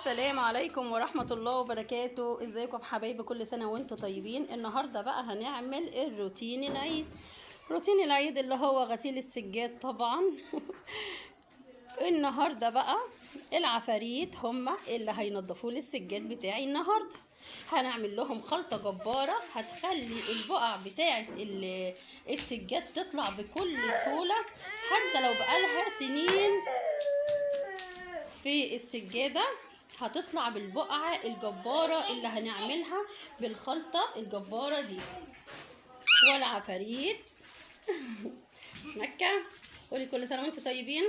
السلام عليكم ورحمة الله وبركاته. ازيكم حبايبي؟ كل سنة وانتم طيبين. النهاردة بقى هنعمل الروتين العيد. روتين العيد اللي هو غسيل السجاد طبعا. النهاردة بقى العفاريت هما اللي هينضفوا لي السجاد بتاعي. النهاردة هنعمل لهم خلطة جبارة هتخلي البقع بتاعة السجاد تطلع بكل سهولة، حتى لو بقالها سنين في السجادة هتطلع بالبقعة الجبارة اللي هنعملها بالخلطة الجبارة دي. والعفاريت مكة قولي كل سنة وانتم طيبين.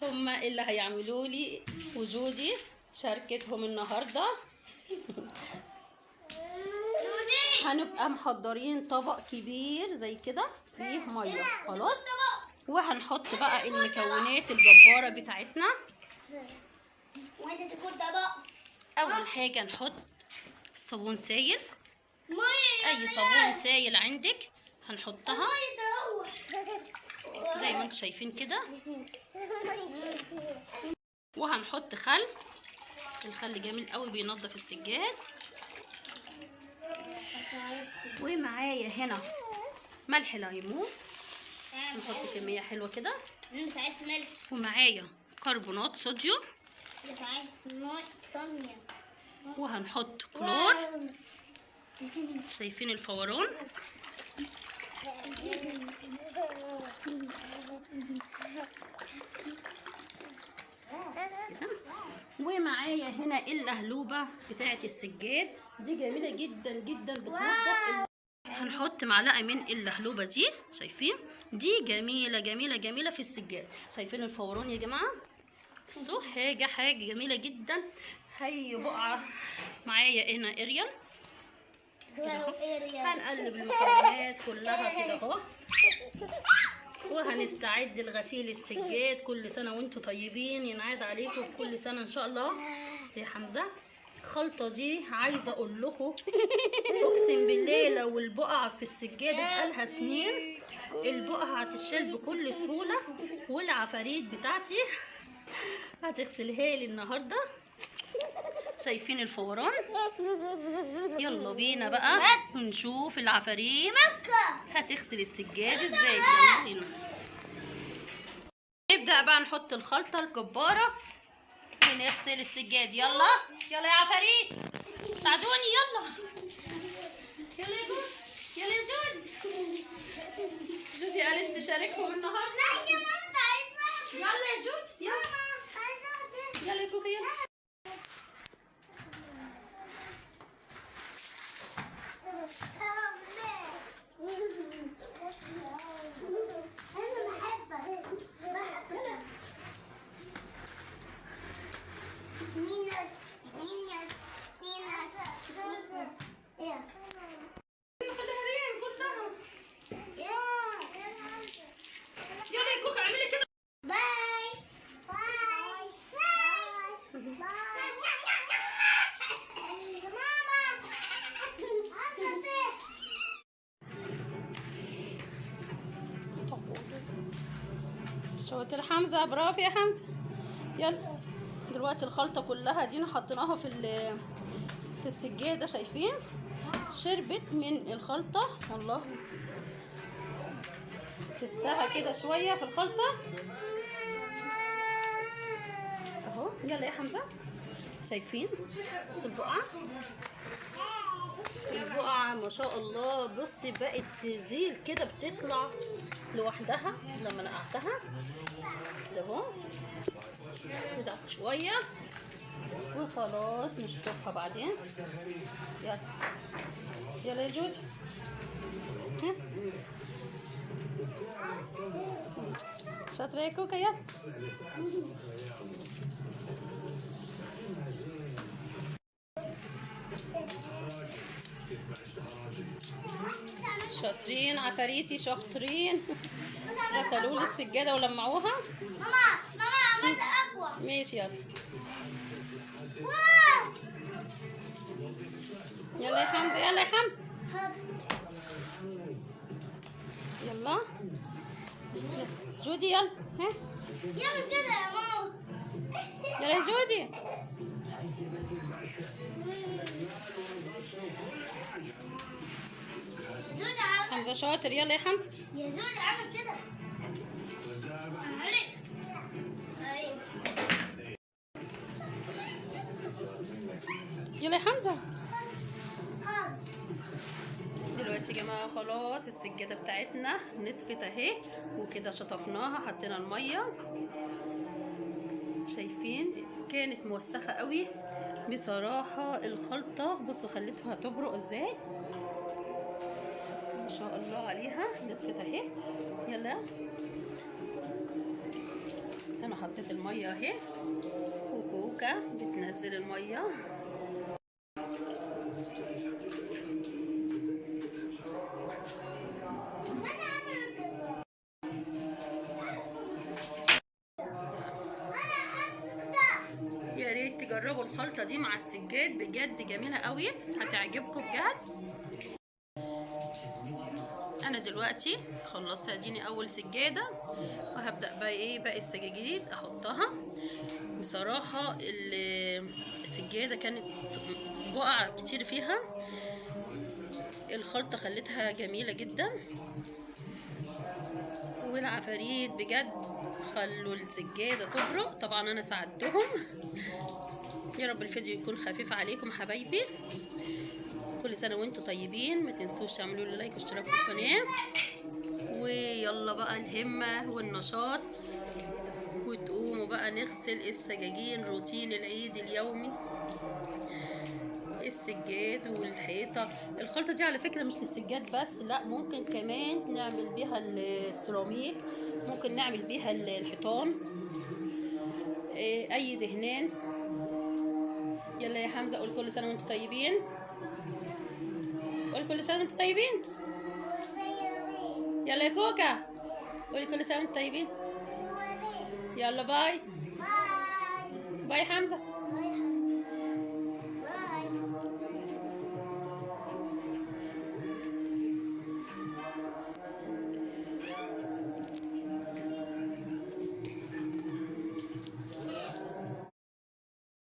هما اللي هيعملوا لي وجودي شاركتهم النهاردة. هنبقى محضرين طبق كبير زي كده فيه مية خلاص، وهنحط بقى المكونات الجبارة بتاعتنا. اول حاجة نحط صابون سائل، اي صابون سائل عندك هنحطها زي ما انتم شايفين كده. وهنحط خل، الخل جميل قوي بينظف السجاد. ومعايا هنا ملح ليمون، نحط كمية حلوة كده. ومعايا كربونات صوديوم، وهنحط كلور. شايفين الفوران؟ ومعايا هنا اللهلوبة بتاعت السجاد، دي جميلة جدا جدا بتنضف. هنحط معلقة من اللهلوبة دي، شايفين؟ دي جميلة جميلة جميلة في السجاد. شايفين الفوران يا جماعة؟ بصوا حاجة جميلة جدا. هي بقعة معايا هنا اريال. هنقلب المكونات كلها كده اهو، وهنستعد لغسيل السجاد. كل سنة وانتم طيبين، ينعاد عليكم كل سنة ان شاء الله. سي حمزة الخلطة دي عايزة اقول لكم اقسم بالله لو البقع في السجاد بقالها سنين البقع هتشيل بكل سهولة. والعفاريت بتاعتي هتغسلها لي النهارده. شايفين الفوران؟ يلا بينا بقى ونشوف العفاريت هتغسل السجاد ازاي. يلا بينا نبدأ بقى نحط الخلطة الجبارة ونغسل السجاد. يلا يلا يا عفاريت ساعدوني. يلا يلا يا جود، يلا يا جودي. جودي قالت تشاركهم النهارده. لا يا ماما عايزة. يلا يا جودي يلا. يلا يا كوكي يلا. شاطر حمزة، برافو يا حمزة. يلا دلوقتي الخلطة كلها دي حطيناها في السجادة. شايفين شربت من الخلطة والله. سبتها كده شوية في الخلطة اهو. يلا يا حمزة شايفين؟ بصوا البقعة ما شاء الله. بصي بقت تزيل كده، بتطلع لوحدها لما نقعتها ده اهو كده شوية وخلاص. نشطفها بعدين. يلا يلا يا جوجي. شاطرة يا كوكا. يلا شاطرين عفاريتي شاطرين. غسلوا لي السجاده ولمعوها. ماما عملت اقوى. ماشي يلا. يلا يا حمزه يلا يا حمزه. يلا جودي يلا. ها يلا كده يا ماما. يلا يا جودي. حمزة شاطر، يلا يا حمزة. يا زوجي عمل كده. يلا يا حمزة. دلوقتي يا جماعة خلاص السجادة بتاعتنا نطفت اهي، وكده شطفناها، حطينا المية. شايفين كانت موسخة قوي بصراحة الخلطة. بصوا خليتها تبرق ازاي، ما شاء الله عليها. نطفت اهي. يلا انا حطيت المية اهي، وكوكا بتنزل المية. يا ريت تجربوا الخلطة دي مع السجاد، بجد جميلة قوي، هتعجبكم بجد. انا دلوقتي خلصت اديني اول سجادة، وهبدأ بقى ايه باقي السجاجيد احطها. بصراحة السجادة كانت بقع كتير فيها، الخلطة خلتها جميلة جدا، والعفاريت بجد خلوا السجادة تبرق. طبعا انا ساعدتهم. يا رب الفيديو يكون خفيف عليكم حبايبي. كل سنة وانتم طيبين. ما تنسوش تعملوا لي لايك واشتراك في القناة. ويلا بقى الهمة والنشاط، وتقوموا بقى نغسل السجاجين. روتين العيد اليومي، السجاد والحيطة. الخلطة دي على فكرة مش للسجاد بس، لا ممكن كمان نعمل بيها السيراميك، ممكن نعمل بيها الحيطان، اي دهنان. يلا يا حمزة قول كل سنة وانتم طيبين. قول كل سنة وانتم طيبين. يلا يا كوكا قولي كل سنة وانتم طيبين. يلا باي. باي حمزة.